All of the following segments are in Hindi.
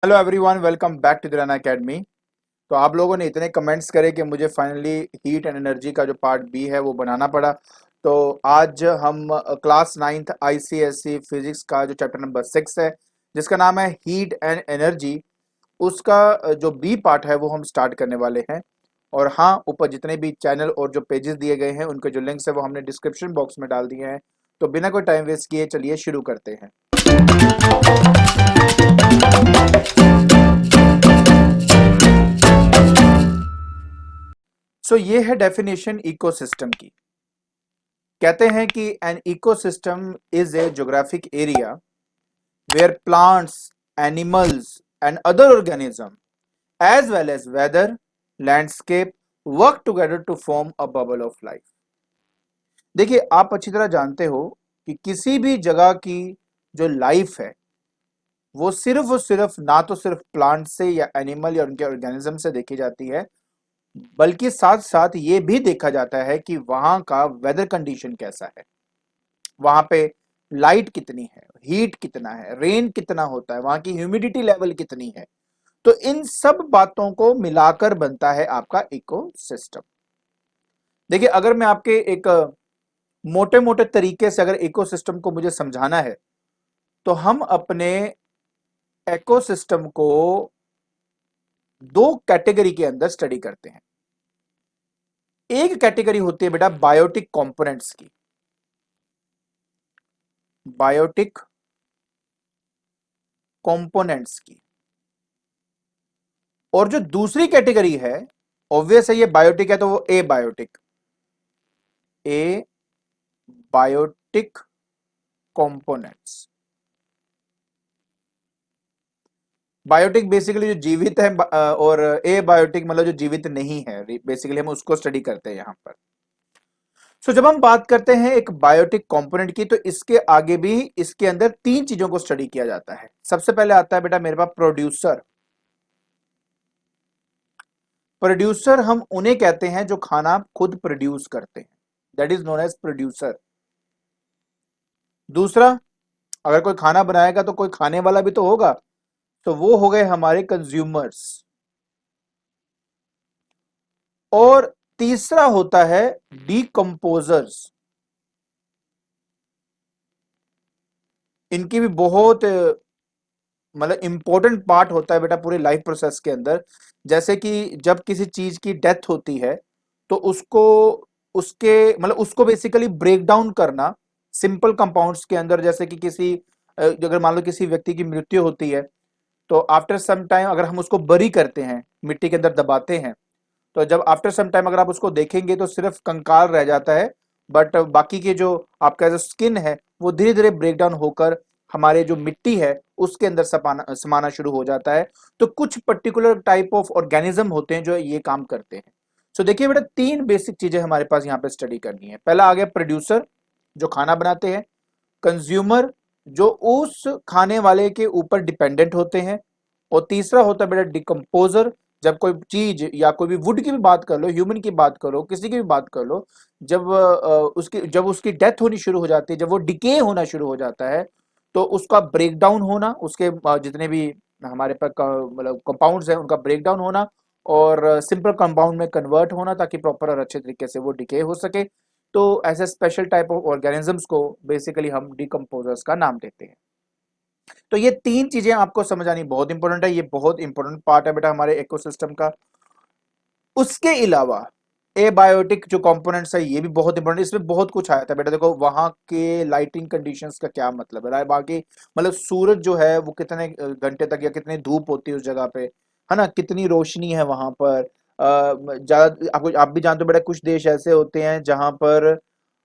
Hello everyone, welcome back to the academy. तो आप लोगों ने इतने कमेंट्स करे कि मुझे फाइनली हीट एंड एनर्जी का जो पार्ट बी है वो बनाना पड़ा। तो आज हम क्लास नाइन्थ आईसीएसई फिजिक्स का जो चैप्टर नंबर 6 है, जिसका नाम है हीट एंड एनर्जी, उसका जो बी पार्ट है वो हम स्टार्ट करने वाले हैं। और हाँ, ऊपर जितने भी चैनल और जो पेजेस दिए गए हैं उनके जो लिंक्स है वो हमने डिस्क्रिप्शन बॉक्स में डाल दिए हैं। तो बिना कोई टाइम वेस्ट किए चलिए शुरू करते हैं। ये है डेफिनेशन इकोसिस्टम की। कहते हैं कि an ecosystem is a geographic area where plants, animals and other organism as well as weather, landscape work together to form a bubble of life. देखिए, आप अच्छी तरह जानते हो कि किसी भी जगह की जो लाइफ है वो सिर्फ और सिर्फ ना तो सिर्फ प्लांट से या एनिमल या उनके ऑर्गेनिज्म से देखी जाती है, बल्कि साथ साथ ये भी देखा जाता है कि वहां का वेदर कंडीशन कैसा है, वहां पे लाइट कितनी है, हीट कितना है, रेन कितना होता है, वहां की ह्यूमिडिटी लेवल कितनी है। तो इन सब बातों को मिलाकर बनता है आपका इकोसिस्टम। देखिए, अगर मैं आपके एक मोटे मोटे तरीके से अगर इकोसिस्टम को मुझे समझाना है, तो हम अपने इकोसिस्टम को दो कैटेगरी के अंदर स्टडी करते हैं। एक कैटेगरी होती है बेटा बायोटिक कंपोनेंट्स की, बायोटिक कंपोनेंट्स की। और जो दूसरी कैटेगरी है, ऑब्वियस है ये बायोटिक है तो वो ए बायोटिक, ए बायोटिक कंपोनेंट्स। बायोटिक बेसिकली जो जीवित है, और ए बायोटिक मतलब जो जीवित नहीं है। बेसिकली हम उसको स्टडी करते हैं यहां पर। जब हम बात करते हैं एक बायोटिक कंपोनेंट की, तो इसके आगे भी इसके अंदर तीन चीजों को स्टडी किया जाता है। सबसे पहले आता है बेटा मेरे पास प्रोड्यूसर। प्रोड्यूसर हम उन्हें कहते हैं जो खाना खुद प्रोड्यूस करते हैं, that is known as producer. दूसरा, अगर कोई खाना बनाएगा तो कोई खाने वाला भी तो होगा, तो वो हो गए हमारे कंज्यूमर्स। और तीसरा होता है डीकंपोजर्स। इनकी भी बहुत मतलब इंपॉर्टेंट पार्ट होता है बेटा पूरे लाइफ प्रोसेस के अंदर। जैसे कि जब किसी चीज की डेथ होती है, तो उसको उसके मतलब उसको बेसिकली ब्रेक डाउन करना सिंपल कंपाउंड्स के अंदर। जैसे कि किसी अगर मान लो किसी व्यक्ति की मृत्यु होती है, तो आफ्टर सम टाइम अगर हम उसको बरी करते हैं, मिट्टी के अंदर दबाते हैं, तो जब आफ्टर सम टाइम अगर आप उसको देखेंगे तो सिर्फ कंकाल रह जाता है। बट बाकी के जो आपका जो स्किन है वो धीरे धीरे ब्रेक डाउन होकर हमारे जो मिट्टी है उसके अंदर समाना शुरू हो जाता है। तो कुछ पर्टिकुलर टाइप ऑफ ऑर्गेनिज्म होते हैं जो ये काम करते हैं। देखिए बेटा, तीन बेसिक चीजें हमारे पास यहाँ पे स्टडी करनी है। पहला आ गया प्रोड्यूसर, जो खाना बनाते हैं। कंज्यूमर, जो उस खाने वाले के ऊपर डिपेंडेंट होते हैं। और तीसरा होता है बेटा डिकम्पोजर। जब कोई चीज या कोई भी वुड की भी बात कर लो, ह्यूमन की बात करो, किसी की भी बात कर लो, जब उसकी डेथ होनी शुरू हो जाती है, जब वो डिके होना शुरू हो जाता है, तो उसका ब्रेक डाउन होना, उसके जितने भी हमारे पास मतलब कंपाउंड्स हैं उनका ब्रेक डाउन होना और सिंपल कंपाउंड में कन्वर्ट होना, ताकि प्रॉपर और अच्छे तरीके से वो डिके हो सके। तो ऐसे स्पेशल टाइप ऑफ ऑर्गेनिजम्स को बेसिकली हम डिकम्पोजर्स का नाम देते हैं। तो ये तीन चीजें आपको समझ आनी बहुत इंपॉर्टेंट है, ये बहुत इंपॉर्टेंट पार्ट है बेटा हमारे इकोसिस्टम का। उसके अलावा एबायोटिक जो कंपोनेंट्स है ये भी बहुत इंपॉर्टेंट, इसमें बहुत कुछ आया था बेटा। देखो वहां के लाइटिंग कंडीशंस का क्या मतलब है, बाकी मतलब सूरज जो है वो कितने घंटे तक या कितनी धूप होती है उस जगह पे, है ना, कितनी रोशनी है वहां पर। ज्यादा आपको आप भी जानते हो बेटा, कुछ देश ऐसे होते हैं जहां पर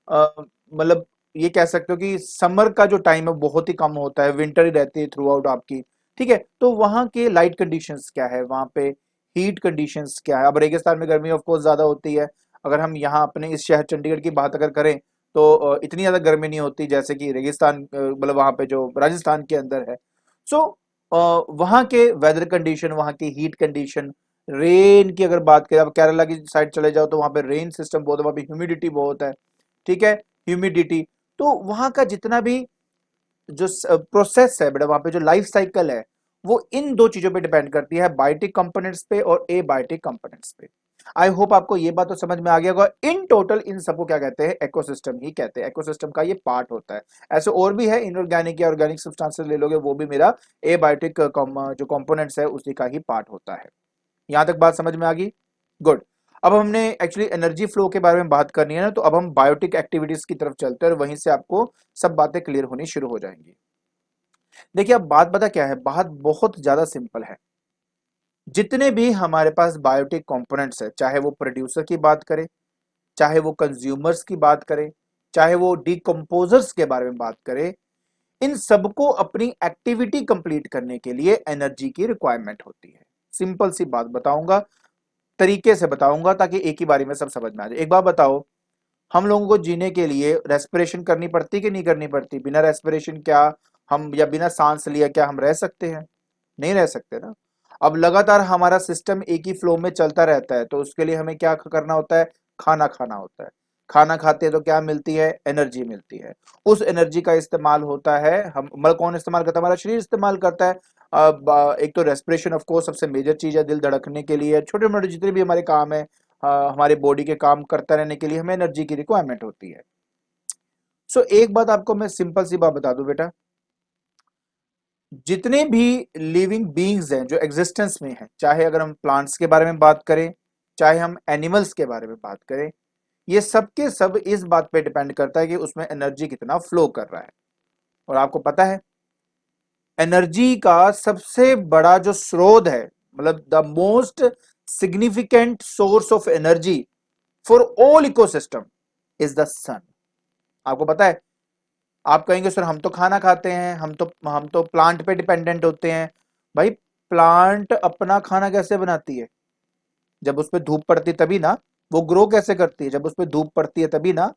मतलब ये कह सकते हो कि समर का जो टाइम है बहुत ही कम होता है, विंटर ही रहती है थ्रू आउट आपकी। ठीक है, तो वहां के लाइट कंडीशंस क्या है, वहां पे हीट कंडीशंस क्या है। अब रेगिस्तान में गर्मी ऑफ कोर्स ज्यादा होती है। अगर हम यहाँ अपने इस शहर चंडीगढ़ की बात अगर करें, तो इतनी ज्यादा गर्मी नहीं होती जैसे कि रेगिस्तान मतलब वहां पे जो राजस्थान के अंदर है। सो वहां के वेदर कंडीशन, वहां की हीट कंडीशन, रेन की अगर बात करें, अब केरला की साइड चले जाओ तो वहां पे रेन सिस्टम बहुत है, वहां पे ह्यूमिडिटी बहुत है। ठीक है, ह्यूमिडिटी। तो वहां का जितना भी जो प्रोसेस है बेटा, वहां पे जो लाइफ साइकिल है वो इन दो चीजों पे डिपेंड करती है, बायोटिक कंपोनेंट्स पे और एबायोटिक कंपोनेंट्स पे। आई होप आपको ये बात तो समझ में आ गया होगा। इन टोटल इन सबको क्या कहते हैं, इकोसिस्टम ही कहते हैं, इकोसिस्टम का ये पार्ट होता है। ऐसे और भी है, इनऑर्गेनिक या ऑर्गेनिक सब्सटेंसेस ले लोगे वो भी मेरा एबायोटिक जो कंपोनेंट्स है उसी का ही पार्ट होता है। यहां तक बात समझ में आ गई? गुड। अब हमने एक्चुअली एनर्जी फ्लो के बारे में बात करनी है ना, तो अब हम बायोटिक एक्टिविटीज की तरफ चलते हैं और वहीं से आपको सब बातें क्लियर होनी शुरू हो जाएंगी। देखिए अब बात पता क्या है, बात बहुत ज्यादा सिंपल है। जितने भी हमारे पास बायोटिक कंपोनेंट्स है, चाहे वो प्रोड्यूसर की बात करें, चाहे वो कंज्यूमर्स की बात करें, चाहे वो डिकम्पोजर्स के बारे में बात करें, इन सबको अपनी एक्टिविटी कंप्लीट करने के लिए एनर्जी की रिक्वायरमेंट होती है। सिंपल सी बात बताऊंगा, तरीके से बताऊंगा ताकि एक ही बारी में सब समझ में आ जाए। एक बात बताओ, हम लोगों को जीने के लिए रेस्पिरेशन करनी पड़ती कि नहीं करनी पड़ती? बिना रेस्पिरेशन क्या हम, या बिना सांस लिया क्या हम रह सकते हैं? नहीं रह सकते ना। अब लगातार हमारा सिस्टम एक ही फ्लो में चलता रहता है, तो उसके लिए हमें क्या करना होता है? खाना खाना होता है। खाना खाते हैं तो क्या मिलती है? एनर्जी मिलती है। उस एनर्जी का इस्तेमाल होता है, हम मतलब कौन इस्तेमाल करता है? हमारा शरीर इस्तेमाल करता है। अब एक तो रेस्पिरेशन ऑफ कोर्स सबसे मेजर चीज है, दिल धड़कने के लिए, छोटे मोटे जितने भी हमारे काम है, हमारे बॉडी के काम करता रहने के लिए हमें एनर्जी की रिक्वायरमेंट होती है। सो एक बात आपको मैं सिंपल सी बात बता दूं बेटा, जितने भी लिविंग बीइंग्स हैं जो एग्जिस्टेंस में हैं, चाहे अगर हम प्लांट्स के बारे में बात करें, चाहे हम एनिमल्स के बारे में बात करें, ये सब के सब इस बात पे डिपेंड करता है कि उसमें एनर्जी कितना फ्लो कर रहा है। और आपको पता है एनर्जी का सबसे बड़ा जो स्रोत है, मतलब the most significant source of energy for all ecosystem is the sun. आपको पता है? आप कहेंगे सर हम तो खाना खाते हैं, हम तो प्लांट पे डिपेंडेंट होते हैं। भाई प्लांट अपना खाना कैसे बनाती है? जब उस पर धूप पड़ती है तभी ना। वो ग्रो कैसे करती है? जब उस पर धूप पड़ती है तभी ना।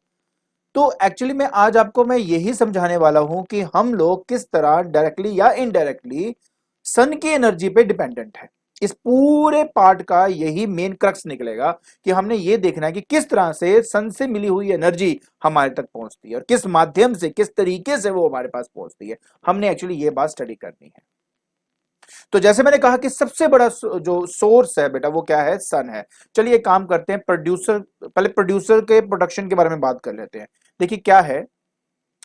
तो एक्चुअली मैं आज आपको मैं यही समझाने वाला हूं कि हम लोग किस तरह डायरेक्टली या इनडायरेक्टली सन की एनर्जी पे डिपेंडेंट है। इस पूरे पार्ट का यही मेन क्रक्स निकलेगा कि हमने ये देखना है कि किस तरह से सन से मिली हुई एनर्जी हमारे तक पहुंचती है और किस माध्यम से, किस तरीके से वो हमारे पास पहुंचती है। हमने एक्चुअली ये बात स्टडी करनी है। तो जैसे मैंने कहा कि सबसे बड़ा जो सोर्स है बेटा वो क्या है? सन है। चलिए एक काम करते हैं, प्रोड्यूसर, पहले प्रोड्यूसर के प्रोडक्शन के बारे में बात कर लेते हैं। देखिए क्या है,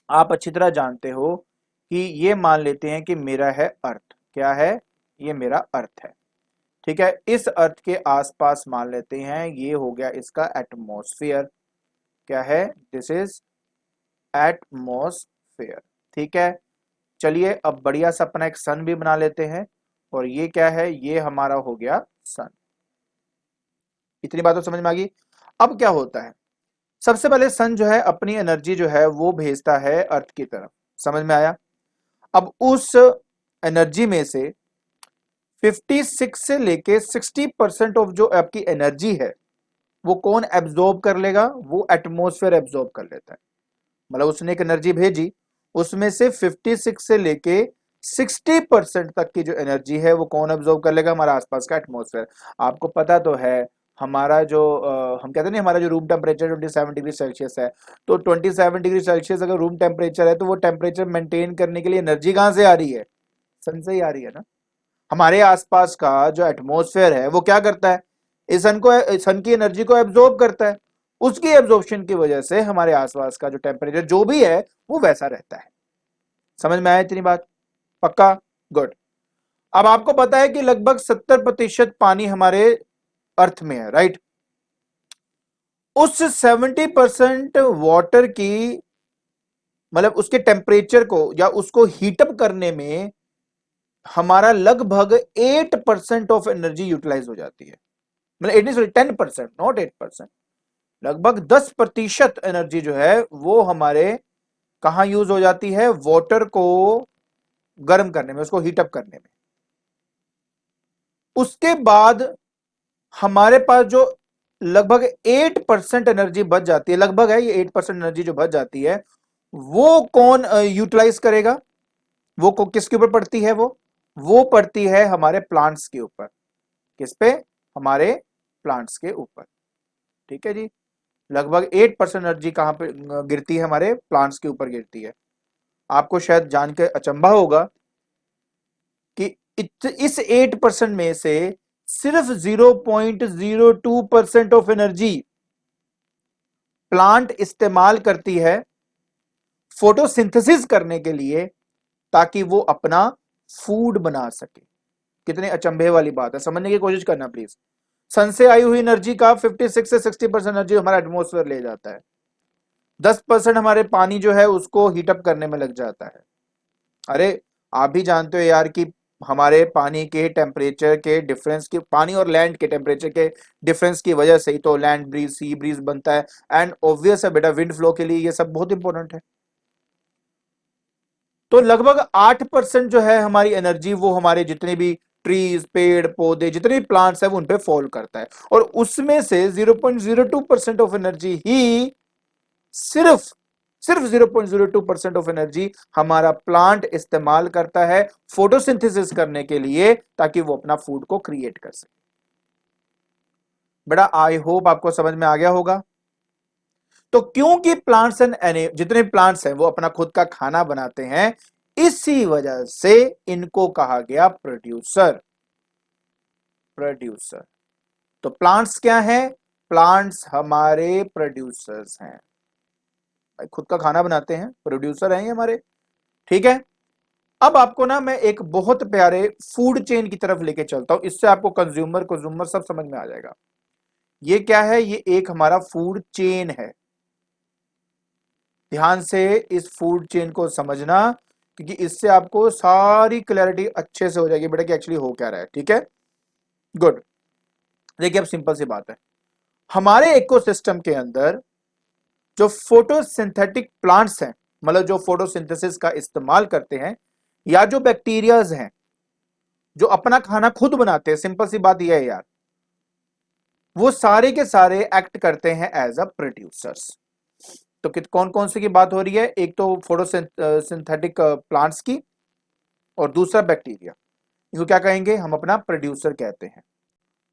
आप अच्छी तरह जानते हो कि ये मान लेते हैं कि मेरा है अर्थ। क्या है? ये मेरा अर्थ है। ठीक है, इस अर्थ के आसपास मान लेते हैं ये हो गया इसका एटमॉस्फेयर। क्या है? This is atmosphere. ठीक है, चलिए अब बढ़िया सा अपना एक सन भी बना लेते हैं, और ये क्या है? ये हमारा हो गया सन। इतनी बात तो समझ में आ गई। अब क्या होता है, सबसे पहले सन जो है अपनी एनर्जी जो है वो भेजता है अर्थ की तरफ। समझ में आया? अब उस एनर्जी में से 56 से लेके 60% ऑफ जो आपकी एनर्जी है वो कौन एब्जॉर्ब कर लेगा? वो एटमॉस्फेयर एब्जॉर्ब कर लेता है। मतलब उसने एक एनर्जी भेजी, उसमें से 56 से लेके 60% तक की जो एनर्जी है वो कौन एब्जॉर्ब कर लेगा? हमारा आसपास का एटमॉस्फेयर। आपको पता तो है हमारा जो हम कहते हैं ना, हमारा जो रूम टेम्परेचर 27 डिग्री सेल्सियस है, तो 27 डिग्री सेल्सियस अगर रूम टेम्परेचर है तो वो टेम्परेचर मेंटेन करने के लिए एनर्जी कहाँ से आ रही है? सन से ही आ रही है ना। हमारे आसपास का जो एटमॉस्फेयर है वो क्या करता है? इस सन की एनर्जी को एब्जॉर्ब करता है। उसकी एब्जॉर्प्शन की वजह से हमारे आसपास का जो टेम्परेचर जो भी है वो वैसा रहता है। समझ में आया इतनी बात? पक्का? गुड। अब आपको पता है कि लगभग 70% पानी हमारे अर्थ में है, राइट? उस 70% वाटर की, मतलब उसके टेम्परेचर को या उसको हीटअप करने में हमारा लगभग 8% ऑफ एनर्जी यूटिलाइज हो जाती है। मतलब 8 सॉरी 10%, नॉट 8%। लगभग 10% एनर्जी जो है वो हमारे कहां यूज हो जाती है? वाटर को गर्म करने में, उसको हीटअप करने में। उसके बाद हमारे पास जो लगभग 8% एनर्जी बच जाती है, लगभग है ये 8% एनर्जी जो बच जाती है, वो कौन यूटिलाइज करेगा? वो किसके ऊपर पड़ती है? वो पड़ती है हमारे प्लांट्स के ऊपर। किस पे? हमारे प्लांट्स के ऊपर। ठीक है जी। लगभग 8% एनर्जी कहां पे गिरती है? हमारे प्लांट्स के ऊपर गिरती है। आपको शायद जान के अचंभा होगा कि इस 8% में से सिर्फ 0.02% ऑफ एनर्जी प्लांट इस्तेमाल करती है फोटोसिंथेसिस करने के लिए, ताकि वो अपना फूड बना सके। कितने अचंभे वाली बात है, समझने की कोशिश करना प्लीज। सन से आई हुई एनर्जी का 56 से 60% एनर्जी हमारा एटमोस्फेयर ले जाता है। 10% हमारे पानी जो है उसको हीटअप करने में लग जाता है। अरे आप भी जानते हो यार कि हमारे पानी के टेम्परेचर के डिफरेंस की, पानी और लैंड के टेम्परेचर के डिफरेंस की वजह से ही तो लैंड ब्रीज, सी ब्रीज बनता है। एंड ऑब्वियस है बेटा, विंड फ्लो के लिए ये सब बहुत इंपॉर्टेंट है। तो लगभग 8% जो है हमारी एनर्जी, वो हमारे जितने भी ट्रीज, पेड़ पौधे, जितने भी प्लांट्स है वो उन पे फॉल करता है। और उसमें से 0.02% ऑफ एनर्जी ही, सिर्फ सिर्फ 0.02% ऑफ एनर्जी हमारा प्लांट इस्तेमाल करता है फोटोसिंथेसिस करने के लिए, ताकि वो अपना फूड को क्रिएट कर सके। बेटा आई होप आपको समझ में आ गया होगा। तो क्योंकि प्लांट्स एंड जितने प्लांट्स हैं वो अपना खुद का खाना बनाते हैं, इसी वजह से इनको कहा गया प्रोड्यूसर। प्रोड्यूसर। तो प्लांट्स क्या है? प्लांट्स हमारे प्रोड्यूसर्स हैं। खुद का खाना बनाते हैं, प्रोड्यूसर हैं ये हमारे। ठीक है। अब आपको ना मैं एक बहुत प्यारे फूड चेन की तरफ लेके चलता हूं, इससे आपको कंज्यूमर कंज्यूमर सब समझ में आ जाएगा। ये क्या है? ये एक हमारा फूड चेन है। ध्यान से इस फूड चेन को समझना, क्योंकि इससे आपको सारी क्लैरिटी अच्छे से हो जाएगी बेटा कि एक्चुअली हो क्या रहा है। ठीक है, गुड। देखिए अब सिंपल सी बात है, हमारे इकोसिस्टम के अंदर जो फोटोसिंथेटिक प्लांट्स हैं, मतलब जो फोटोसिंथेसिस का इस्तेमाल करते हैं, या जो बैक्टीरियाज हैं जो अपना खाना खुद बनाते हैं, सिंपल सी बात यह है यार, वो सारे के सारे एक्ट करते हैं एज अ प्रोड्यूसर्स। तो कौन कौन से की बात हो रही है? एक तो फोटोसिंथेटिक प्लांट्स की, और दूसरा बैक्टीरिया। इसको क्या कहेंगे? हम अपना प्रोड्यूसर कहते हैं।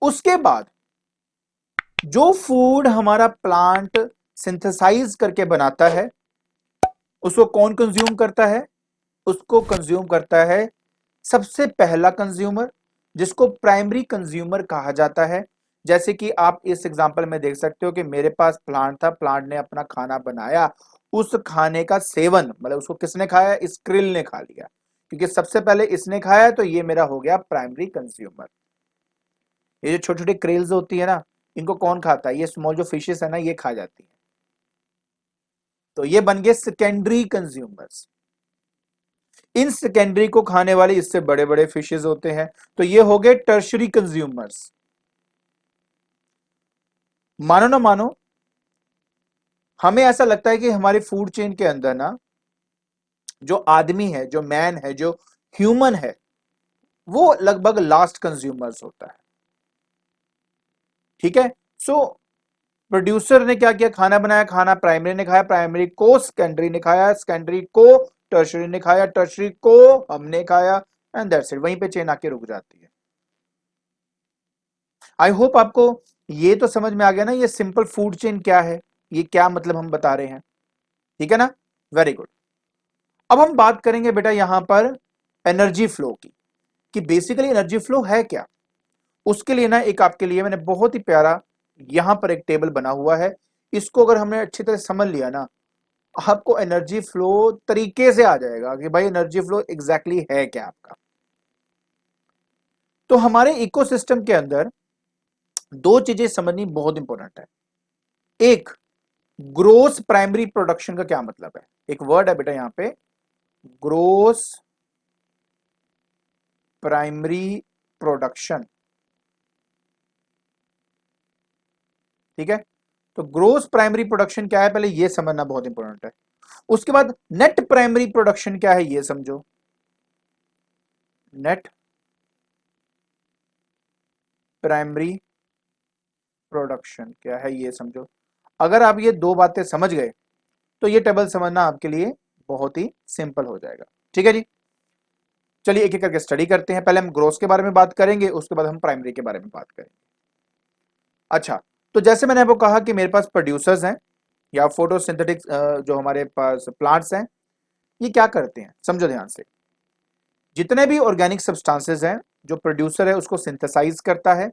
उसके बाद जो फूड हमारा प्लांट सिंथेसाइज करके बनाता है, उसको कौन कंज्यूम करता है? उसको कंज्यूम करता है सबसे पहला कंज्यूमर, जिसको प्राइमरी कंज्यूमर कहा जाता है। जैसे कि आप इस एग्जांपल में देख सकते हो कि मेरे पास प्लांट था, प्लांट ने अपना खाना बनाया, उस खाने का सेवन, मतलब उसको किसने खाया? स्क्रिल ने खा लिया, क्योंकि सबसे पहले इसने खाया, तो ये मेरा हो गया प्राइमरी कंज्यूमर। ये जो छोटी छोटी क्रेल्स होती है ना, इनको कौन खाता है? ये स्मॉल जो फिशेस है ना, ये खा जाती है। तो ये बन गए सेकेंडरी कंज्यूमर्स। इन सेकेंडरी को खाने वाले इससे बड़े बड़े फिशेस होते हैं, तो ये हो गए टर्शरी कंज्यूमर्स। मानो ना मानो, हमें ऐसा लगता है कि हमारी फूड चेन के अंदर ना, जो आदमी है, जो मैन है, जो ह्यूमन है, वो लगभग लास्ट कंज्यूमर्स होता है। ठीक है। सो प्रोड्यूसर ने क्या किया? खाना बनाया, खाना प्राइमरी ने खाया, प्राइमरी को सेकेंडरी ने खाया, सेकेंडरी को टर्शरी ने खाया, टर्शरी को हमने खाया, एंड दैट्स इट। वहीं पे चेन आके रुक जाती है। आई होप आपको ये तो समझ में आ गया ना, ये सिंपल फूड चेन क्या है, ये क्या मतलब हम बता रहे हैं। ठीक है ना, वेरी गुड। अब हम बात करेंगे बेटा यहां पर एनर्जी फ्लो की, कि बेसिकली एनर्जी फ्लो है क्या। उसके लिए ना एक आपके लिए मैंने बहुत ही प्यारा यहां पर एक टेबल बना हुआ है। इसको अगर हमने अच्छी तरह समझ लिया ना, आपको एनर्जी फ्लो तरीके से आ जाएगा कि भाई एनर्जी फ्लो एग्जैक्टली है क्या आपका। तो हमारे इकोसिस्टम के अंदर दो चीजें समझनी बहुत इंपॉर्टेंट है। एक, ग्रोस प्राइमरी प्रोडक्शन का क्या मतलब है? एक वर्ड है बेटा यहां पे, ग्रोस प्राइमरी प्रोडक्शन। ठीक है। तो ग्रोस प्राइमरी प्रोडक्शन क्या है, पहले यह समझना बहुत इंपॉर्टेंट है। उसके बाद नेट प्राइमरी प्रोडक्शन क्या है, यह समझो। नेट प्राइमरी प्रोडक्शन क्या है, यह समझो। अगर आप ये दो बातें समझ गए, तो ये टेबल समझना आपके लिए बहुत ही सिंपल हो जाएगा। ठीक है जी, चलिए एक एक करके स्टडी करते हैं। पहले हम ग्रोस के बारे में बात करेंगे, उसके बाद हम प्राइमरी के बारे में बात करेंगे। अच्छा, तो जैसे मैंने आपको कहा कि मेरे पास प्रोड्यूसर्स हैं, या फोटोसिंथेटिक जो हमारे पास प्लांट्स हैं, ये क्या करते हैं समझो ध्यान से। जितने भी ऑर्गेनिक सब्सटेंसेस हैं जो प्रोड्यूसर है उसको सिंथेसाइज करता है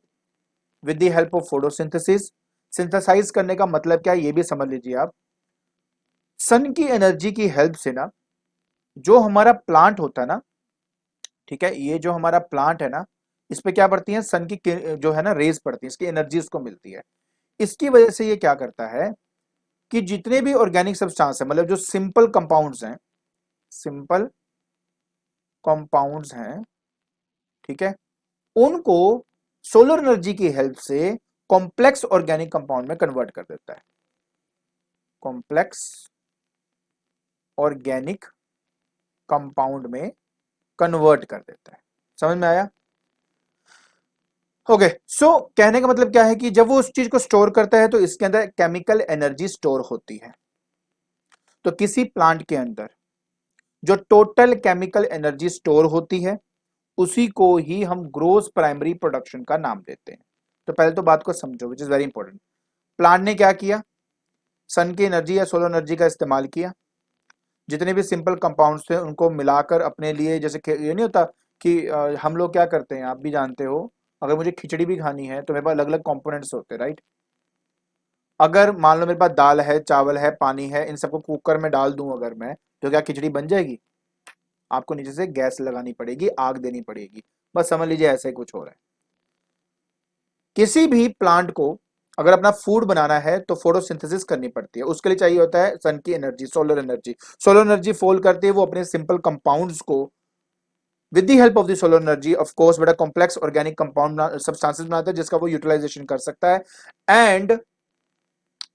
with the help of photosynthesis. Synthesise करने का मतलब क्या है ये भी समझ लीजिए आप। सन की एनर्जी की हेल्प से ना जो हमारा प्लांट होता है ना, ठीक है, ये जो हमारा प्लांट है ना, इस पे क्या पड़ती है, सन की जो है ना रेज पड़ती है, इसकी एनर्जी उसको मिलती है। इसकी वजह से ये क्या करता है कि जितने भी ऑर्गेनिक सब्सटेंस है, मतलब जो सिंपल कंपाउंड्स हैं, सिंपल कंपाउंड्स हैं, ठीक है, उनको सोलर एनर्जी की हेल्प से कॉम्प्लेक्स ऑर्गेनिक कंपाउंड में कन्वर्ट कर देता है। कॉम्प्लेक्स ऑर्गेनिक कंपाउंड में कन्वर्ट कर देता है। समझ में आया? ओके, सो कहने का मतलब क्या है कि जब वो उस चीज को स्टोर करता है तो इसके अंदर केमिकल एनर्जी स्टोर होती है। तो किसी प्लांट के अंदर जो टोटल केमिकल एनर्जी स्टोर होती है उसी को ही हम ग्रोस प्राइमरी प्रोडक्शन का नाम देते हैं। तो पहले तो बात को समझो, which is very important. Plant ने क्या किया, सन की एनर्जी या सोलर एनर्जी का इस्तेमाल किया, जितने भी सिंपल कंपाउंड्स थे उनको मिलाकर अपने लिए, जैसे ये नहीं होता कि हम लोग क्या करते हैं, आप भी जानते हो, अगर मुझे खिचड़ी भी खानी है तो मेरे पास अलग अलग कंपोनेंट्स होते हैं, राइट। अगर मान लो मेरे पास दाल है, चावल है, पानी है, इन सबको कुकर में डाल दूं अगर मैं, तो क्या खिचड़ी बन जाएगी? आपको नीचे से गैस लगानी पड़ेगी, आग देनी पड़ेगी। बस समझ लीजिए ऐसा ही कुछ हो रहा है। किसी भी प्लांट को अगर अपना फूड बनाना है तो फोटोसिंथेसिस करनी पड़ती है, उसके लिए चाहिए होता है सन की energy, solar energy. Solar energy fall करती है वो अपने सिंपल कंपाउंड्स को with the help of the solar energy, of course, बड़ा कॉम्प्लेक्स ऑर्गेनिक कंपाउंड सब्सटेंसेस बनाता है जिसका वो यूटिलाइजेशन कर सकता है। एंड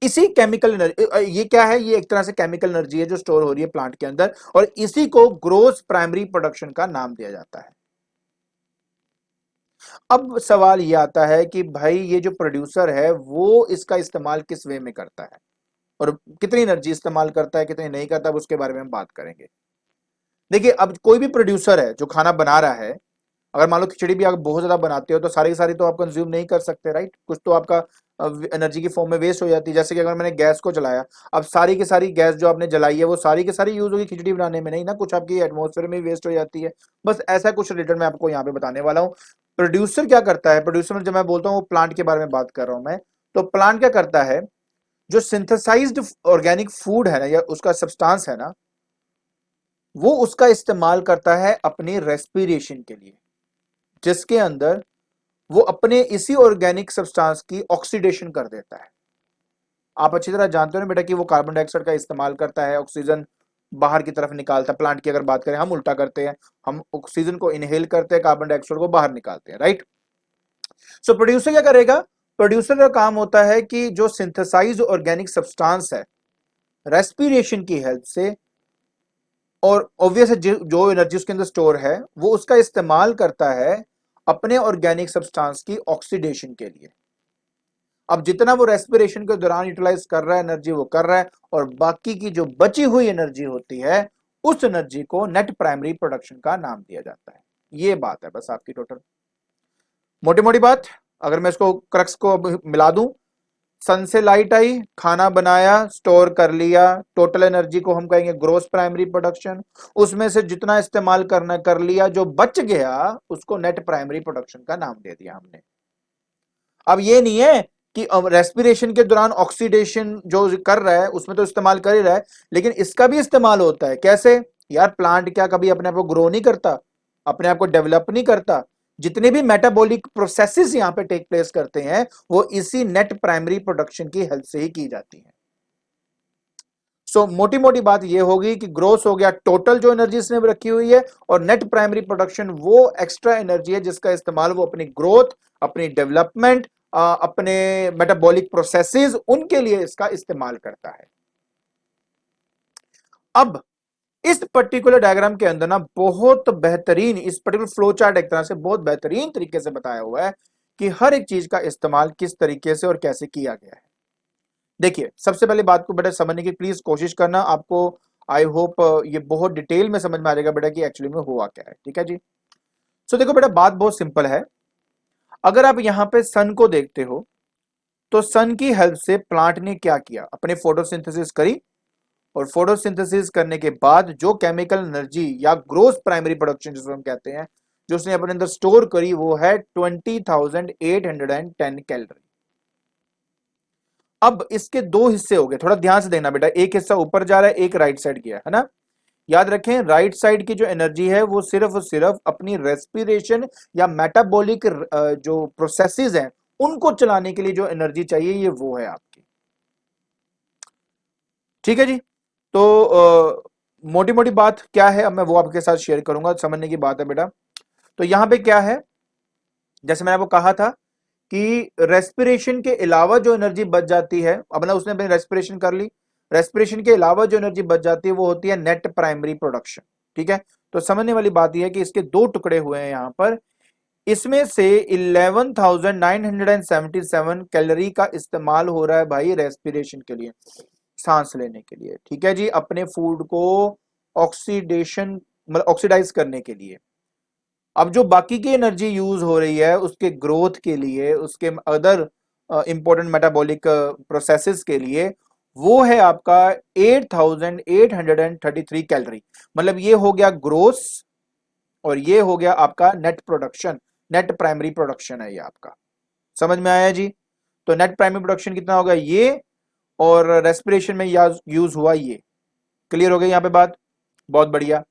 इसी केमिकल एनर्जी, ये क्या है, ये एक तरह से केमिकल एनर्जी है जो स्टोर हो रही है प्लांट के अंदर, और इसी को ग्रोस प्राइमरी प्रोडक्शन का नाम दिया जाता है। अब सवाल ये आता है कि भाई ये जो प्रोड्यूसर है वो इसका इस्तेमाल किस वे में करता है और कितनी एनर्जी इस्तेमाल करता है, कितनी नहीं करता, अब उसके बारे में हम बात करेंगे। देखिए, अब कोई भी प्रोड्यूसर है जो खाना बना रहा है, अगर मान लो खिचड़ी भी आप बहुत ज्यादा बनाते हो तो सारी की सारी तो आप कंज्यूम नहीं कर सकते, राइट। कुछ तो आपका एनर्जी की फॉर्म में वेस्ट हो जाती है। जैसे कि अगर मैंने गैस को जलाया, अब सारी की सारी गैस जो आपने जलाई है वो सारी की सारी यूज होगी खिचड़ी बनाने में, नहीं ना, कुछ आपकी एटमोस्फेयर में वेस्ट हो जाती है। बस ऐसा कुछ रिलेटेड मैं आपको यहाँ पे बताने वाला हूँ। प्रोड्यूसर क्या करता है, प्रोड्यूसर में जब मैं बोलता हूँ वो प्लांट के बारे में बात कर रहा हूं मैं, तो प्लांट क्या करता है, जो सिंथेसाइज्ड ऑर्गेनिक फूड है ना या उसका सब्सटेंस है ना, वो उसका इस्तेमाल करता है अपनी रेस्पिरेशन के लिए, जिसके अंदर वो अपने इसी ऑर्गेनिक सब्सटेंस की ऑक्सीडेशन कर देता है। आप अच्छी तरह जानते हो ना बेटा कि वो कार्बन डाइऑक्साइड का इस्तेमाल करता है, ऑक्सीजन बाहर की तरफ निकालता है। प्लांट की अगर बात करें, हम उल्टा करते हैं, हम ऑक्सीजन को इनहेल करते हैं, कार्बन डाइऑक्साइड को बाहर निकालते हैं, राइट। सो प्रोड्यूसर क्या करेगा, प्रोड्यूसर का काम होता है कि जो सिंथेसाइज ऑर्गेनिक सब्सटेंस है, रेस्पिरेशन की हेल्प से, और ऑब्वियस जो एनर्जी उसके अंदर स्टोर है वो उसका इस्तेमाल करता है अपने ऑर्गेनिक सब्सटेंस की ऑक्सीडेशन के लिए। अब जितना वो रेस्पिरेशन के दौरान यूटिलाइज कर रहा है एनर्जी वो कर रहा है, और बाकी की जो बची हुई एनर्जी होती है उस एनर्जी को नेट प्राइमरी प्रोडक्शन का नाम दिया जाता है। ये बात है बस आपकी टोटल मोटी मोटी बात। अगर मैं इसको क्रक्स को अब मिला दूं, सन से लाइट आई, खाना बनाया, स्टोर कर लिया, टोटल एनर्जी को हम कहेंगे ग्रोस प्राइमरी प्रोडक्शन। उसमें से जितना इस्तेमाल करना कर लिया, जो बच गया उसको नेट प्राइमरी प्रोडक्शन का नाम दे दिया हमने। अब ये नहीं है कि रेस्पिरेशन के दौरान ऑक्सीडेशन जो कर रहा है उसमें तो इस्तेमाल कर ही रहा है, लेकिन इसका भी इस्तेमाल होता है। कैसे यार, प्लांट क्या कभी अपने आप को ग्रो नहीं करता, अपने आप को डेवलप नहीं करता? जितने भी मेटाबॉलिक प्रोसेसेस यहां पे टेक प्लेस करते हैं वो इसी नेट प्राइमरी प्रोडक्शन की हेल्प से ही की जाती है। सो मोटी मोटी बात ये होगी कि ग्रोथ हो गया टोटल जो एनर्जी इसने रखी हुई है, और नेट प्राइमरी प्रोडक्शन वो एक्स्ट्रा एनर्जी है जिसका इस्तेमाल वो अपनी ग्रोथ, अपनी डेवलपमेंट, अपने मेटाबॉलिक प्रोसेसेस, उनके लिए इसका इस्तेमाल करता है। अब इस पर्टिकुलर डायग्राम के अंदर ना बहुत बेहतरीन, इस पर्टिकुलर फ्लो चार्ट एक तरह से बहुत बेहतरीन तरीके से बताया हुआ है कि हर एक चीज का इस्तेमाल किस तरीके से और कैसे किया गया है। देखिए, सबसे पहले बात को बेटा समझने की प्लीज कोशिश करना, आपको आई होप ये बहुत डिटेल में समझ में आ जाएगा बेटा कि एक्चुअली में हुआ क्या है, ठीक है जी। सो देखो बेटा, बात बहुत सिंपल है। अगर आप यहां पे सन को देखते हो तो सन की हेल्प से प्लांट ने क्या किया, अपने फोटोसिंथेसिस करी, और फोटोसिंथेसिस करने के बाद जो केमिकल एनर्जी या ग्रोस प्राइमरी प्रोडक्शन जिसको हम कहते हैं, जो उसने अपने अंदर स्टोर करी, वो है 20,810 कैलोरी। अब इसके दो हिस्से हो गए, थोड़ा ध्यान से देखना बेटा, एक हिस्सा ऊपर जा रहा है, एक राइट साइड गया है ना। याद रखें, राइट साइड की जो एनर्जी है वो सिर्फ और सिर्फ अपनी रेस्पिरेशन या मेटाबॉलिक जो प्रोसेसेस हैं उनको चलाने के लिए जो एनर्जी चाहिए, ये वो है आपकी। ठीक है जी। तो मोटी मोटी बात क्या है, अब मैं वो आपके साथ शेयर करूंगा, समझने की बात है बेटा। तो यहां पे क्या है, जैसे मैंने आपको कहा था कि रेस्पिरेशन के अलावा जो एनर्जी बच जाती है, अब ना उसने अपनी रेस्पिरेशन कर ली, रेस्पिरेशन के अलावा जो एनर्जी बच जाती है वो होती है नेट प्राइमरी प्रोडक्शन। ठीक है, तो समझने वाली बात यह है कि इसके दो टुकड़े हुए हैं यहां पर, इसमें से 11,977 कैलोरी का इस्तेमाल हो रहा है भाई रेस्पिरेशन के लिए, सांस लेने के लिए। ठीक है जी, अपने फूड को ऑक्सीडेशन मतलब ऑक्सीडाइज करने के लिए। अब जो बाकी की एनर्जी यूज हो रही है उसके ग्रोथ के लिए, उसके अदर इंपॉर्टेंट मेटाबॉलिक प्रोसेसेस के लिए, वो है आपका 8,833 कैलोरी। मतलब ये हो गया ग्रोस और ये हो गया आपका net production, net primary production है ये आपका। समझ में आया जी। तो नेट प्राइमरी प्रोडक्शन कितना होगा ये, और रेस्पिरेशन में यूज हुआ ये। क्लियर हो गई यहाँ पे बात, बहुत बढ़िया।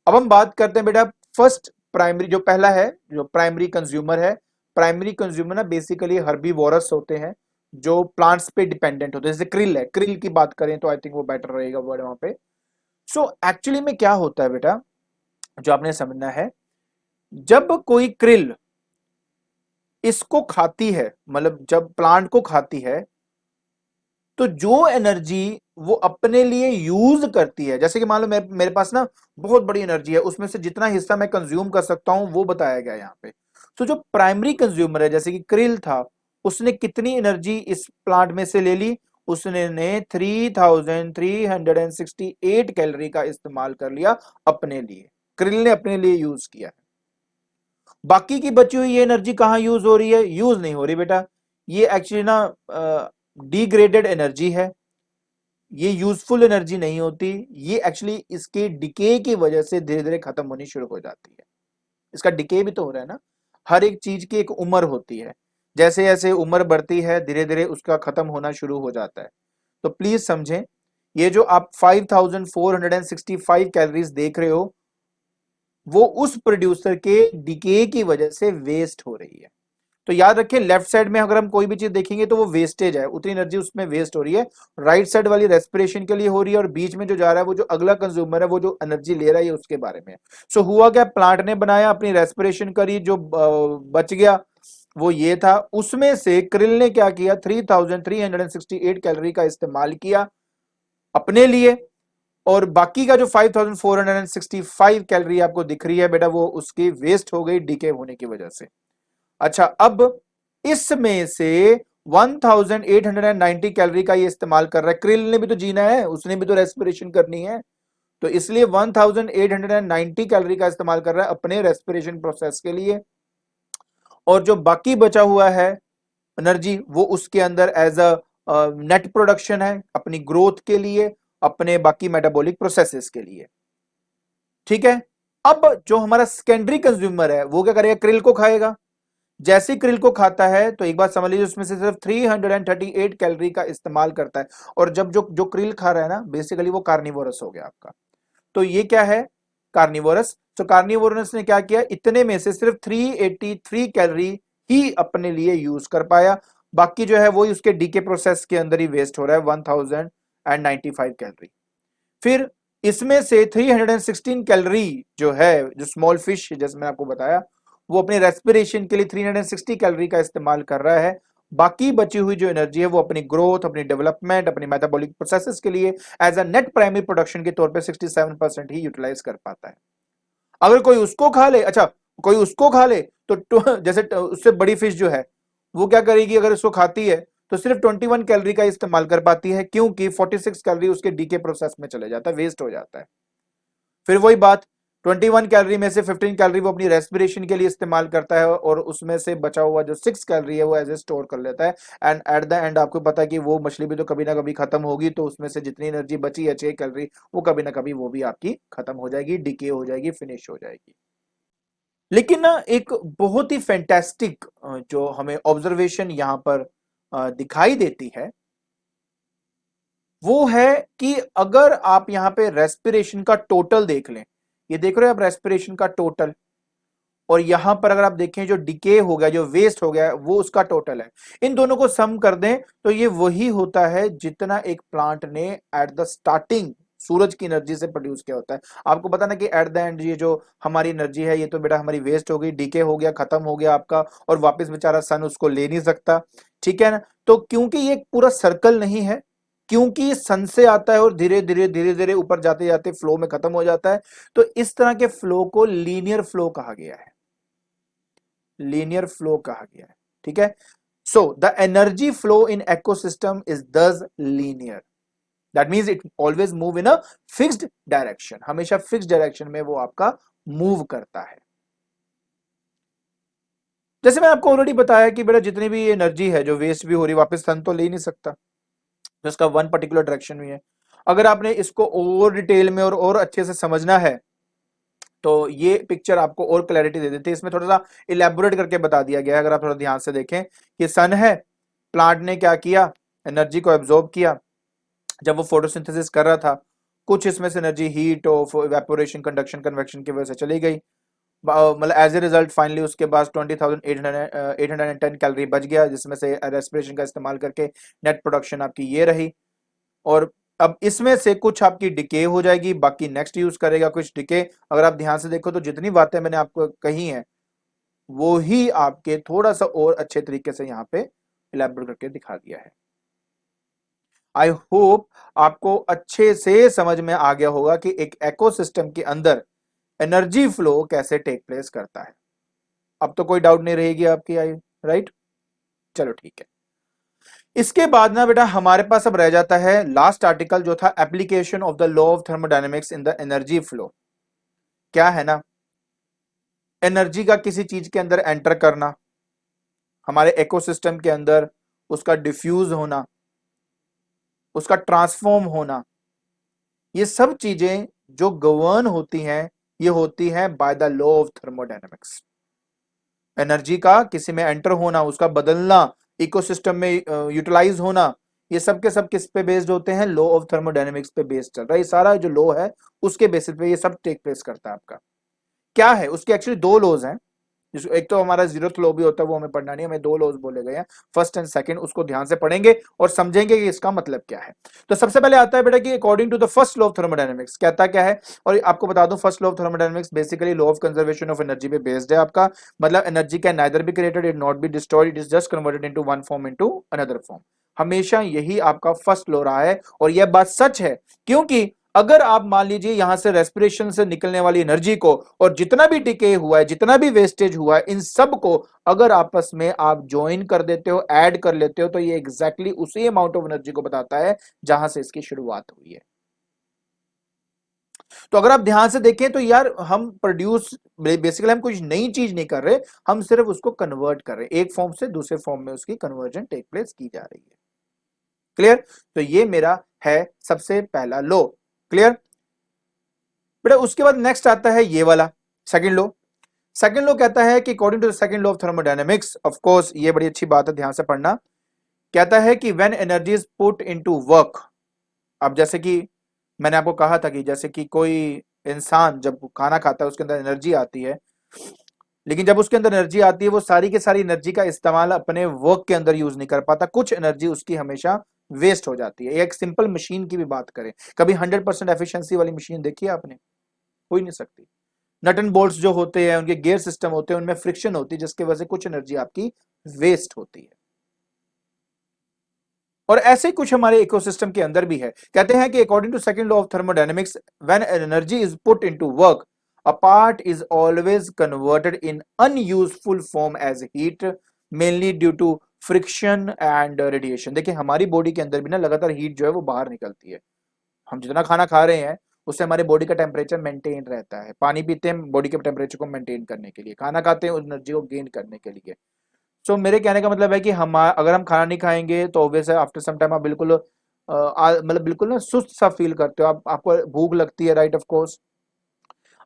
अब हम बात करते हैं बेटा फर्स्ट प्राइमरी, जो पहला है जो प्राइमरी कंज्यूमर है। प्राइमरी कंज्यूमर ना बेसिकली हर्बीवोरस होते हैं, जो प्लांट्स पे डिपेंडेंट होते हैं, जैसे क्रिल है, क्रिल की बात करें तो आई थिंक वो बेटर रहेगा वर्ड वहां पे। सो एक्चुअली में क्या होता है बेटा, जो आपने समझना है, जब कोई क्रिल इसको खाती है, मतलब जब प्लांट को खाती है, तो जो एनर्जी वो अपने लिए यूज करती है, जैसे कि मान लो मेरे पास ना बहुत बड़ी एनर्जी है, उसमें से जितना हिस्सा मैं कंज्यूम कर सकता हूं वो बताया गया यहाँ पे। तो जो प्राइमरी कंज्यूमर है, जैसे कि क्रिल था, उसने कितनी एनर्जी इस प्लांट में से ले ली, उसने ने 3,368 कैलोरी का इस्तेमाल कर लिया अपने लिए, क्रिल ने अपने लिए यूज किया। बाकी की बची हुई ये एनर्जी कहां यूज हो रही है, यूज नहीं हो रही बेटा, ये एक्चुअली ना डिग्रेडेड एनर्जी है, ये यूजफुल एनर्जी नहीं होती, ये एक्चुअली इसके डिके की वजह से धीरे धीरे खत्म होनी शुरू हो जाती है। इसका डिके भी तो हो रहा है ना, हर एक चीज की एक उम्र होती है, जैसे जैसे उम्र बढ़ती है धीरे धीरे उसका खत्म होना शुरू हो जाता है। तो प्लीज समझें, ये जो आप 5,465 कैलोरीज देख रहे हो, वो उस प्रोड्यूसर के डिके की वजह से वेस्ट हो रही है। तो याद रखें, लेफ्ट साइड में अगर हम कोई भी चीज देखेंगे तो वो वेस्टेज है, उतनी एनर्जी उसमें वेस्ट हो रही है। राइट साइड वाली रेस्पिरेशन के लिए हो रही है, और बीच में जो जा रहा है वो जो अगला कंज्यूमर है वो जो एनर्जी ले रहा है उसके बारे में। सो हुआ क्या, प्लांट ने बनाया, अपनी रेस्पिरेशन करी, जो बच गया वो ये था, उसमें से क्रिल ने क्या किया, 3,368 कैलोरी का इस्तेमाल किया अपने लिए, और बाकी का जो 5,465 कैलोरी आपको दिख रही है बेटा, वो उसकी वेस्ट हो गई डीके होने की वजह से। अच्छा, अब इसमें से 1890 कैलोरी का ये इस्तेमाल कर रहा है, क्रिल ने भी तो जीना है, उसने भी तो रेस्पिरेशन करनी है, तो इसलिए 1890 कैलोरी का इस्तेमाल कर रहा है अपने रेस्पिरेशन प्रोसेस के लिए, और जो बाकी बचा हुआ है एनर्जी वो उसके अंदर एज अ नेट प्रोडक्शन है, अपनी ग्रोथ के लिए, अपने बाकी मेटाबॉलिक प्रोसेसेस के लिए। ठीक है, अब जो हमारा सेकेंडरी कंज्यूमर है वो क्या करेगा, क्रिल को खाएगा। जैसे क्रिल को खाता है तो एक बात समझ लीजिए, उसमें से सिर्फ 338 कैलोरी का इस्तेमाल करता है, और जब जो जो क्रिल खा रहा है ना, बेसिकली वो कार्निवोरस हो गया आपका। तो ये क्या है, कार्निवोरस। तो कार्निवोरस ने क्या किया, इतने में से सिर्फ 383 कैलोरी ही अपने लिए यूज कर पाया, बाकी जो है वो उसके डीके प्रोसेस के अंदर ही वेस्ट हो रहा है, 1095 कैलोरी। फिर इसमें से 316 कैलोरी जो है, जो स्मॉल फिश जैसे मैंने आपको बताया, वो अपने रेस्पिरेशन के लिए 360 कैलोरी का इस्तेमाल कर रहा है। बाकी बची हुई जो एनर्जी है वो अपनी ग्रोथ, अपनी डेवलपमेंट, अपनी मेटाबॉलिक प्रोसेसेस के लिए as a net primary production के तौर पे 67% ही यूटिलाइज कर पाता है। अगर कोई उसको खा ले, अच्छा कोई उसको खा ले, तो जैसे उससे बड़ी फिश जो है वो क्या करेगी, अगर उसको खाती है तो सिर्फ 21 कैलोरी का इस्तेमाल कर पाती है, क्योंकि 46 कैलोरी उसके डीके प्रोसेस में चले जाता है, वेस्ट हो जाता है। फिर वही बात, 21 कैलोरी में से 15 कैलोरी वो अपनी रेस्पिरेशन के लिए इस्तेमाल करता है और उसमें से बचा हुआ जो 6 कैलोरी है वो एज ए स्टोर कर लेता है। एंड एट द एंड आपको पता है कि वो मछली भी तो कभी ना कभी खत्म होगी, तो उसमें से जितनी एनर्जी बची है 6 कैलोरी, वो कभी ना कभी वो भी आपकी खत्म हो जाएगी, डिके हो जाएगी, फिनिश हो जाएगी। लेकिन ना एक बहुत ही फैंटास्टिक जो हमें ऑब्जर्वेशन यहां पर दिखाई देती है वो है कि अगर आप यहां पे रेस्पिरेशन का टोटल देख लें, ये देख रहे हो आप रेस्पिरेशन का टोटल, और यहां पर अगर आप देखें जो डिके हो गया, जो वेस्ट हो गया, वो उसका टोटल है। इन दोनों को सम कर दें तो ये वही होता है जितना एक प्लांट ने एट द स्टार्टिंग सूरज की एनर्जी से प्रोड्यूस किया होता है। आपको पता ना कि एट द एंड ये जो हमारी एनर्जी है ये तो बेटा हमारी वेस्ट हो गई, डीके हो गया, खत्म हो गया आपका, और वापस बेचारा सन उसको ले नहीं सकता, ठीक है ना। तो क्योंकि ये पूरा सर्कल नहीं है, क्योंकि सन से आता है और धीरे धीरे धीरे धीरे ऊपर जाते जाते फ्लो में खत्म हो जाता है, तो इस तरह के फ्लो को लीनियर फ्लो कहा गया है, लीनियर फ्लो कहा गया है, ठीक है। So the energy flow in ecosystem is thus linear, that means it always move in a fixed direction, हमेशा फिक्स्ड डायरेक्शन में वो आपका मूव करता है। जैसे मैंने आपको ऑलरेडी बताया कि बेटा जितनी भी एनर्जी है जो वेस्ट भी हो रही वापस सन तो ले ही नहीं सकता, तो इसका वन पर्टिकुलर डायरेक्शन भी है। अगर आपने इसको और डिटेल में और अच्छे से समझना है तो ये पिक्चर आपको और क्लैरिटी दे देती है, इसमें थोड़ा सा इलेबोरेट करके बता दिया गया है। अगर आप थोड़ा ध्यान से देखें कि सन है, प्लांट ने क्या किया, एनर्जी को एब्जॉर्ब किया जब वो फोटोसिंथेसिस कर रहा था, कुछ इसमें से energy heat of evaporation, conduction, convection की वजह से चली गई, मतलब एज ए रिजल्ट फाइनली उसके पास 20,810 कैलोरी बच गया, जिसमें से रेस्पिरेशन का इस्तेमाल करके नेट प्रोडक्शन आपकी ये रही। और अब इसमें से कुछ आपकी डिके हो जाएगी, बाकी नेक्स्ट यूज करेगा कुछ डिके। अगर आप ध्यान से देखो तो जितनी बातें मैंने आपको कही हैं वो ही आपके थोड़ा सा और अच्छे तरीके से यहाँ पे इलेबोरेट करके दिखा दिया है। आई होप आपको अच्छे से समझ में आ गया होगा कि एक इकोसिस्टम के अंदर एनर्जी फ्लो कैसे टेक प्लेस करता है। अब तो कोई डाउट नहीं रहेगी आपकी, आई राइट। चलो ठीक है, इसके बाद ना बेटा हमारे पास अब रह जाता है लास्ट आर्टिकल जो था application of the law of thermodynamics in the energy flow. क्या है ना, एनर्जी का किसी चीज के अंदर एंटर करना, हमारे इकोसिस्टम के अंदर उसका डिफ्यूज होना, उसका ट्रांसफॉर्म होना, ये सब चीजें जो गवर्न होती हैं ये होती हैं by the law of thermodynamics. Energy का किसी में एंटर होना, उसका बदलना, इकोसिस्टम में यूटिलाइज होना, ये सब के सब किस पे बेस्ड होते हैं, लॉ ऑफ थर्मोडायनेमिक्स पे बेस्ड चल रहा है। ये सारा जो लॉ है उसके बेसिस पे ये सब टेक प्लेस करता है आपका। क्या है उसके एक्चुअली दो लॉज हैं, एक तो हमारा जीरोथ लॉ भी होता है, वो हमें पढ़ना नहीं, हमें दो लॉज बोले गए हैं, फर्स्ट एंड सेकंड, उसको ध्यान से पढ़ेंगे और समझेंगे कि इसका मतलब क्या है। तो सबसे पहले आता है बेटा कि according to the first law of thermodynamics, कहता क्या है, और आपको बता दूं first law of thermodynamics basically law of conservation of energy पे बेस्ड है आपका। मतलब energy can neither be created, it not be destroyed, it is just converted into one form into another form. हमेशा यही आपका फर्स्ट लॉ रहा है, और यह बात सच है क्योंकि अगर आप मान लीजिए यहां से रेस्पिरेशन से निकलने वाली एनर्जी को और जितना भी डिके हुआ है, जितना भी वेस्टेज हुआ है, इन सब को अगर आपस में आप ज्वाइन कर देते हो, ऐड कर लेते हो, तो ये एग्जैक्टली उसी अमाउंट ऑफ एनर्जी को बताता है जहां से इसकी शुरुआत हुई है। तो अगर आप ध्यान से देखें तो यार हम प्रोड्यूस बेसिकली हम कुछ नई चीज नहीं कर रहे, हम सिर्फ उसको कन्वर्ट कर रहे हैं, एक फॉर्म से दूसरे फॉर्म में उसकी कन्वर्जन टेक प्लेस की जा रही है। क्लियर। तो ये मेरा है सबसे पहला लो। क्लियर बेटा। उसके बाद नेक्स्ट आता है ये वाला सेकंड लो। सेकंड लो कहता है कि according to the second law of thermodynamics, of course ये बड़ी अच्छी बात है, ध्यान से पढ़ना। कहता है कि when energy is put into work, अब जैसे कि मैंने आपको कहा था कि जैसे कि कोई इंसान जब खाना खाता है उसके अंदर एनर्जी आती है, लेकिन जब उसके अंदर एनर्जी आती है वो सारी की सारी एनर्जी का इस्तेमाल अपने वर्क के अंदर यूज नहीं कर पाता, कुछ एनर्जी उसकी हमेशा वेस्ट हो जाती है। एक सिंपल मशीन की भी बात करें, कभी 100% एफिशिएंसी वाली मशीन देखी है आपने? हो ही नहीं सकती। नट एंड बोल्ट्स जो होते हैं, उनके गियर सिस्टम होते हैं, उनमें फ्रिक्शन होती है जिसकी वजह से कुछ एनर्जी आपकी वेस्ट होती है। और ऐसे ही कुछ हमारे इकोसिस्टम के अंदर भी है। कहते हैं कि according to second law of thermodynamics, when energy is put into work, a part is always converted in unuseful form as heat, mainly due to friction and radiation। देखिए हमारी बॉडी के अंदर भी ना लगातार हीट जो है वो बाहर निकलती है, हम जितना खाना खा रहे हैं उससे हमारे बॉडी का टेम्परेचर मेंटेन रहता है। पानी पीते हैं बॉडी के टेम्परेचर को मेंटेन करने के लिए, खाना खाते हैं उस एनर्जी को गेन करने के लिए। सो मेरे कहने का मतलब है कि हम अगर हम खाना नहीं खाएंगे तो ऑब्वियस है आफ्टर सम टाइम आप बिल्कुल मतलब बिल्कुल ना सुस्त सा फील करते हो, आप आपको भूख लगती है, राइट, ऑफ कोर्स।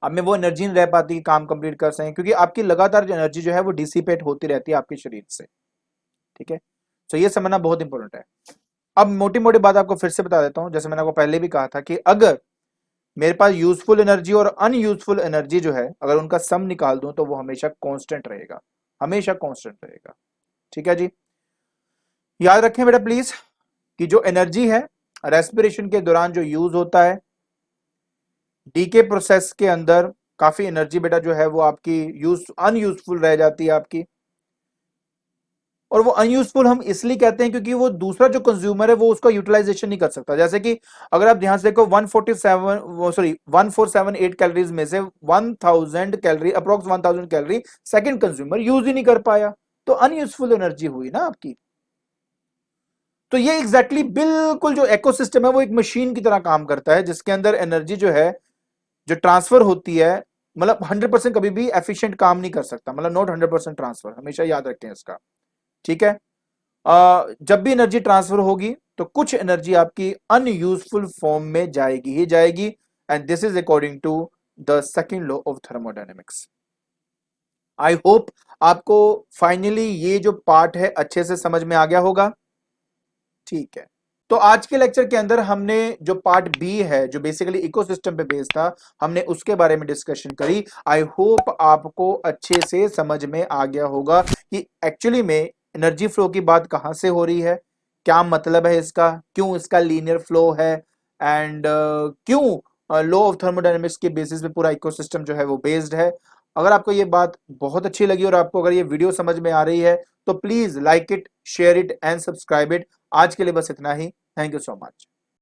अब में वो एनर्जी नहीं रह पाती कि काम कंप्लीट कर सकें, क्योंकि आपकी लगातार जो एनर्जी जो है वो डिसिपेट होती रहती है आपके शरीर से, ठीक है। तो ये समझना बहुत इंपॉर्टेंट है। अब मोटी मोटी बात आपको फिर से बता देता हूं, जैसे मैंने आपको पहले भी कहा था कि अगर मेरे पास यूजफुल एनर्जी और अनयूजफुल एनर्जी जो है अगर उनका सम निकाल दूं तो वो हमेशा कांस्टेंट रहेगा, हमेशा कांस्टेंट रहेगा, ठीक है जी। याद रखें बेटा प्लीज कि जो एनर्जी है रेस्पिरेशन के दौरान जो यूज होता है, डीके प्रोसेस के अंदर काफी एनर्जी बेटा जो है वो आपकी अनयूजफुल रह जाती है आपकी। और वो अनयूजफुल हम इसलिए कहते हैं क्योंकि वो दूसरा जो कंज्यूमर है वो उसका यूटिलाइजेशन नहीं कर सकता। जैसे कि अगर आप ध्यान से देखो 1478 कैलोरीज में से 1000 calorie, approx 1000 calorie second consumer use ही नहीं कर पाया, तो अनयूजफुल एनर्जी हुई ना आपकी। तो ये एग्जैक्टली बिल्कुल जो इकोसिस्टम है वो एक मशीन की तरह काम करता है, जिसके अंदर एनर्जी जो है जो ट्रांसफर होती है, मतलब 100% कभी भी एफिशिएंट काम नहीं कर सकता, मतलब नॉट 100% ट्रांसफर, हमेशा याद रखें इसका, ठीक है। जब भी एनर्जी ट्रांसफर होगी तो कुछ एनर्जी आपकी अनयूजफुल फॉर्म में जाएगी ही जाएगी, and this is according to the second law of thermodynamics. I hope आपको फाइनली ये जो पार्ट है अच्छे से समझ में आ गया होगा, ठीक है। तो आज के लेक्चर के अंदर हमने जो पार्ट बी है जो बेसिकली इकोसिस्टम पे बेस्ड था, हमने उसके बारे में डिस्कशन करी। आई होप आपको अच्छे से समझ में आ गया होगा कि एक्चुअली में एनर्जी फ्लो की बात कहां से हो रही है, क्या मतलब है इसका, क्यों इसका लीनियर फ्लो है, एंड क्यों लॉ ऑफ थर्मोडायनेमिक्स के बेसिस पे पूरा इकोसिस्टम जो है वो बेस्ड है। अगर आपको ये बात बहुत अच्छी लगी और आपको अगर ये वीडियो समझ में आ रही है तो please like it, share it and subscribe it. आज के लिए बस इतना ही। Thank you so much.